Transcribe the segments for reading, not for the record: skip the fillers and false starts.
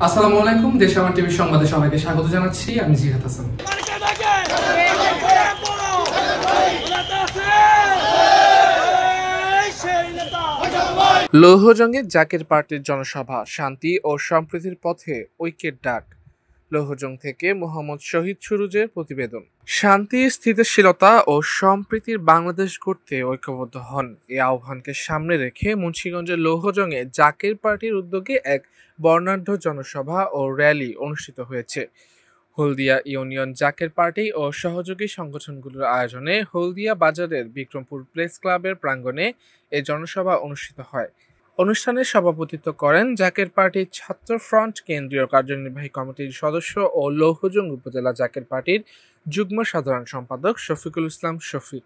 আসসালামু আলাইকুম। দেশ আমার টিভি সংবাদে সবাইকে স্বাগত জানাচ্ছি। আমি জিহাদ হাসান। লৌহজঙ্গে জাকের পার্টির জনসভা, শান্তি ও সম্প্রীতির পথে ঐক্যের ডাক। লৌহজং থেকে মোহাম্মদ শহীদ সুরুজের প্রতিবেদন। শান্তি, স্থিতিশীলতা ও সম্প্রীতির বাংলাদেশ গড়তে ঐক্যবদ্ধ হন, এই আহ্বানকে সামনে রেখে মুন্সিগঞ্জের লৌহজংয়ে জাকের পার্টির উদ্যোগে এক বর্ণাঢ্য জনসভা ও র্যালি অনুষ্ঠিত হয়েছে। হলদিয়া ইউনিয়ন জাকের পার্টি ও সহযোগী সংগঠনগুলোর আয়োজনে হলদিয়া বাজারের বিক্রমপুর প্রেস ক্লাবের প্রাঙ্গণে এ জনসভা অনুষ্ঠিত হয়। অনুষ্ঠানে সভাপতিত্ব করেন জাকের পার্টির ছাত্র ফ্রন্ট কেন্দ্রীয় কার্যনির্বাহী কমিটির সদস্য ও লৌহজং উপজেলা জাকের পার্টির যুগ্ম সাধারণ সম্পাদক শফিকুল ইসলাম শফিক।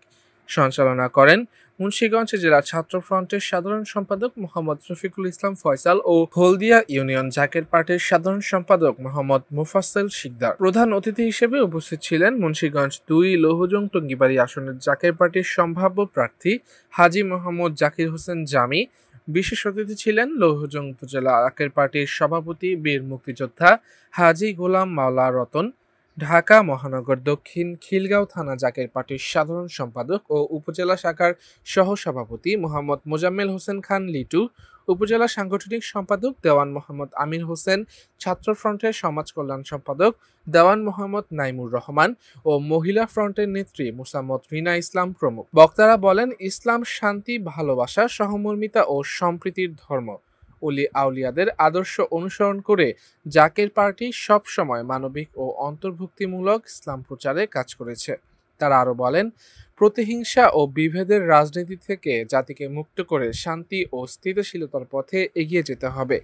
সঞ্চালনা করেন মুন্সিগঞ্জ জেলা ছাত্র ফ্রন্টের সাধারণ সম্পাদক মোহাম্মদ রফিকুল ইসলাম ফয়সাল ও হলদিয়া ইউনিয়ন জাকের পার্টির সাধারণ সম্পাদক মোহাম্মদ মুফাসসল শিকদার। প্রধান অতিথি হিসেবে উপস্থিত ছিলেন মুন্সিগঞ্জ ২ লৌহজং টঙ্গিবাড়ি আসনের জাকের পার্টির সম্ভাব্য প্রার্থী হাজী মোহাম্মদ জাকির হোসেন জামি। বিশেষ অতিথি ছিলেন লৌহজং উপজেলা জাকের পার্টির সভাপতি বীর মুক্তিযোদ্ধা হাজী গোলাম মাওলা রতন, ঢাকা মহানগর দক্ষিণ খিলগাঁও থানা জাকের পার্টির সাধারণ সম্পাদক ও উপজেলা শাখার সহসভাপতি মোহাম্মদ মোজাম্মেল হোসেন খান লিটু, উপজেলা সাংগঠনিক সম্পাদক দেওয়ান মোহাম্মদ আমির হোসেন, ছাত্র ফ্রন্টের সমাজ কল্যাণ সম্পাদক দেওয়ান মোহাম্মদ নাইমুর রহমান ও মহিলা ফ্রন্টের নেত্রী মুসাম্মদ রিনা ইসলাম প্রমুখ। বক্তারা বলেন, ইসলাম শান্তি, ভালোবাসা, সহমর্মিতা ও সম্প্রীতির ধর্ম। অলি আউলিয়াদের আদর্শ অনুসরণ করে জাকের পার্টি সব সময় মানবিক ও অন্তর্ভুক্তিমূলক ইসলাম প্রচারে কাজ করেছে। তারা আরো বলেন, প্রতিহিংসা ও বিভেদের রাজনীতি থেকে জাতিকে মুক্ত করে শান্তি ও স্থিতিশীলতার পথে এগিয়ে যেতে হবে।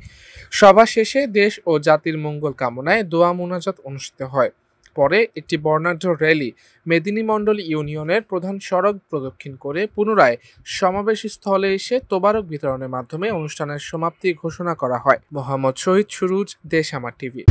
সভা শেষে দেশ ও জাতির মঙ্গল কামনায় দোয়া মোনাজাত অনুষ্ঠিত হয়। পরে একটি বর্ণাঢ্য র্যালি মেদিনী মণ্ডল ইউনিয়নের প্রধান সড়ক প্রদক্ষিণ করে পুনরায় সমাবেশ স্থলে এসে তোবারক বিতরণের মাধ্যমে অনুষ্ঠানের সমাপ্তি ঘোষণা করা হয়। মোহাম্মদ শহীদ সুরুজ, দেশ আমার টিভি।